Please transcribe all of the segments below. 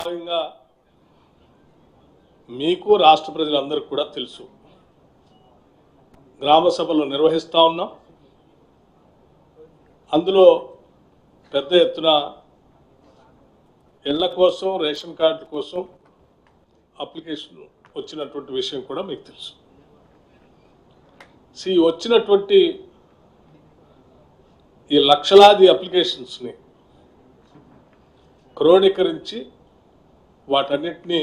భాగంగా మీకు రాష్ట్ర ప్రజలందరికీ కూడా తెలుసు, గ్రామ సభలు నిర్వహిస్తూ ఉన్నాం. అందులో పెద్ద ఎత్తున ఇళ్ల కోసం, రేషన్ కార్డుల కోసం అప్లికేషన్ వచ్చినటువంటి విషయం కూడా మీకు తెలుసు. వచ్చినటువంటి ఈ లక్షలాది అప్లికేషన్స్ని క్రోడీకరించి వాటన్నిటినీ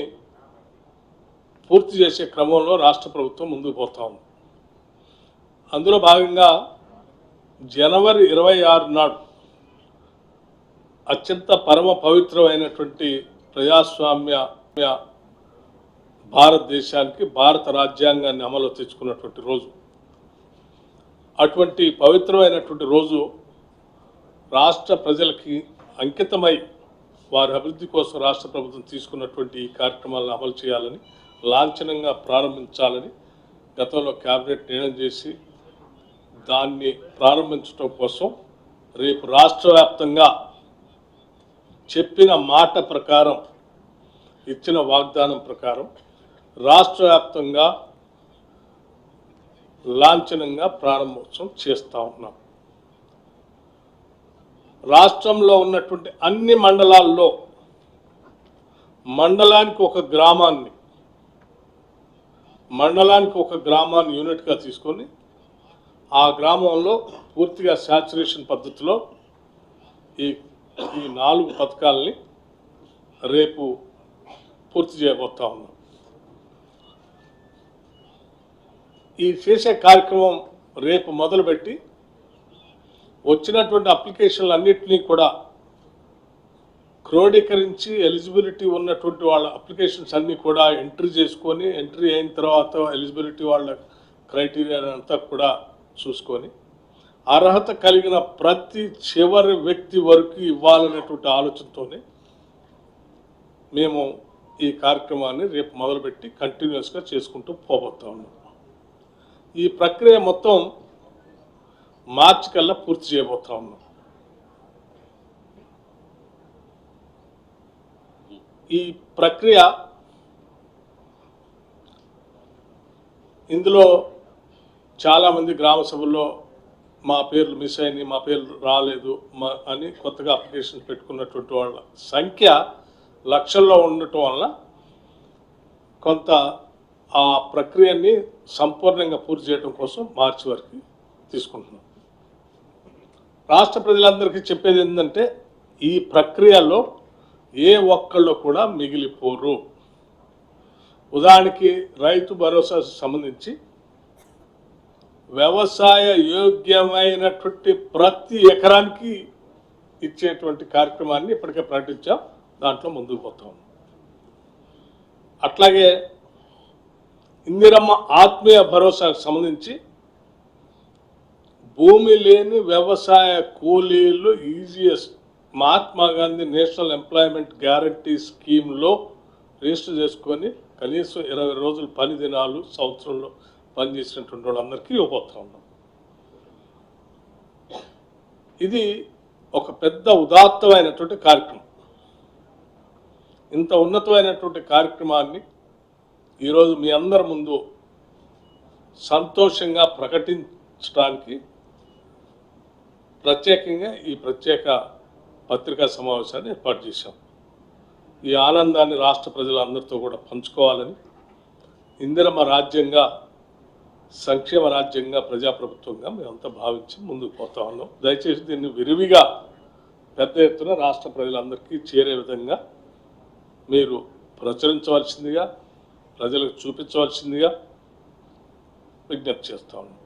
పూర్తి చేసే క్రమంలో రాష్ట్ర ప్రభుత్వం ముందుకు పోతా ఉంది. అందులో భాగంగా జనవరి 26 నాడు అత్యంత పరమ పవిత్రమైనటువంటి ప్రజాస్వామ్య భారతదేశానికి భారత రాజ్యాంగాన్ని అమలు తెచ్చుకున్నటువంటి రోజు. అటువంటి పవిత్రమైనటువంటి రోజు రాష్ట్ర ప్రజలకి అంకితమై వారి అభివృద్ధి కోసం రాష్ట్ర ప్రభుత్వం తీసుకున్నటువంటి ఈ కార్యక్రమాలను అమలు చేయాలని, లాంఛనంగా ప్రారంభించాలని గతంలో కేబినెట్ నిర్ణయం చేసి దాన్ని ప్రారంభించడం కోసం రేపు రాష్ట్ర వ్యాప్తంగా చెప్పిన మాట ప్రకారం, ఇచ్చిన వాగ్దానం ప్రకారం రాష్ట్ర వ్యాప్తంగా లాంఛనంగా ప్రారంభోత్సవం చేస్తూ ఉన్నాం. రాష్ట్రంలో ఉన్నటువంటి అన్ని మండలాల్లో మండలానికి ఒక గ్రామాన్ని యూనిట్గా తీసుకొని ఆ గ్రామంలో పూర్తిగా శాచురేషన్ పద్ధతిలో ఈ 4 పథకాలని రేపు పూర్తి చేయబోతా ఉన్నాం. ఈ చేసే కార్యక్రమం రేపు మొదలుపెట్టి వచ్చినటువంటి అప్లికేషన్లు అన్నింటినీ కూడా క్రోడీకరించి ఎలిజిబిలిటీ ఉన్నటువంటి వాళ్ళ అప్లికేషన్స్ అన్నీ కూడా ఎంట్రీ చేసుకొని, ఎంట్రీ అయిన తర్వాత ఎలిజిబిలిటీ వాళ్ళ క్రైటీరియా అంతా కూడా చూసుకొని అర్హత కలిగిన ప్రతి చివరి వ్యక్తి వరకు ఇవ్వాలనేటువంటి ఆలోచనతోనే మేము ఈ కార్యక్రమాన్ని రేపు మొదలుపెట్టి కంటిన్యూస్గా చేసుకుంటూ పోబోతా ఉన్నాం. ఈ ప్రక్రియ మొత్తం మార్చి కల్లా పూర్తి చేయబోతా ఉన్నాం. ఈ ప్రక్రియ ఇందులో చాలామంది గ్రామ సభల్లో మా పేర్లు మిస్ అయినాయి, మా పేర్లు రాలేదు అని కొత్తగా అప్లికేషన్ పెట్టుకున్నటువంటి వాళ్ళ సంఖ్య లక్షల్లో ఉండటం వల్ల కొంత ఆ ప్రక్రియని సంపూర్ణంగా పూర్తి చేయడం కోసం మార్చి వరకు తీసుకుంటున్నాం. రాష్ట్ర ప్రజలందరికీ చెప్పేది ఏంటంటే, ఈ ప్రక్రియలో ఏ ఒక్కళ్ళు కూడా మిగిలిపోరు. ఉదాహరణకి రైతు భరోసా సంబంధించి వ్యవసాయ యోగ్యమైనటువంటి ప్రతి ఎకరానికి ఇచ్చేటువంటి కార్యక్రమాన్ని ఇప్పటికే ప్రకటించాం. దాంట్లో ముందుకు పోతాం. అట్లాగే ఇందిరమ్మ ఆత్మీయ భరోసాకు సంబంధించి భూమి లేని వ్యవసాయ కూలీలు EGS Mahatma Gandhi national employment guarantee స్కీమ్లో రిజిస్టర్ చేసుకొని కనీసం 20 రోజులు పని దినాలు సంవత్సరంలో పనిచేసినటువంటి వాళ్ళందరికీ ఇవ్వబోతా ఉన్నాం. ఇది ఒక పెద్ద ఉదాత్తమైనటువంటి కార్యక్రమం. ఇంత ఉన్నతమైనటువంటి కార్యక్రమాన్ని ఈరోజు మీ అందరి ముందు సంతోషంగా ప్రకటించడానికి ప్రత్యేకంగా ఈ ప్రత్యేక పత్రికా సమావేశాన్ని ఏర్పాటు చేశాం. ఈ ఆనందాన్ని రాష్ట్ర ప్రజలందరితో కూడా పంచుకోవాలని, ఇందిరమ్మ రాజ్యంగా, సంక్షేమ రాజ్యంగా, ప్రజాప్రభుత్వంగా మేమంతా భావించి ముందుకు పోతా ఉన్నాం. దయచేసి దీన్ని విరివిగా పెద్ద ఎత్తున రాష్ట్ర ప్రజలందరికీ చేరే విధంగా మీరు ప్రచురించవలసిందిగా, ప్రజలకు చూపించవలసిందిగా విజ్ఞప్తి చేస్తా ఉన్నాం.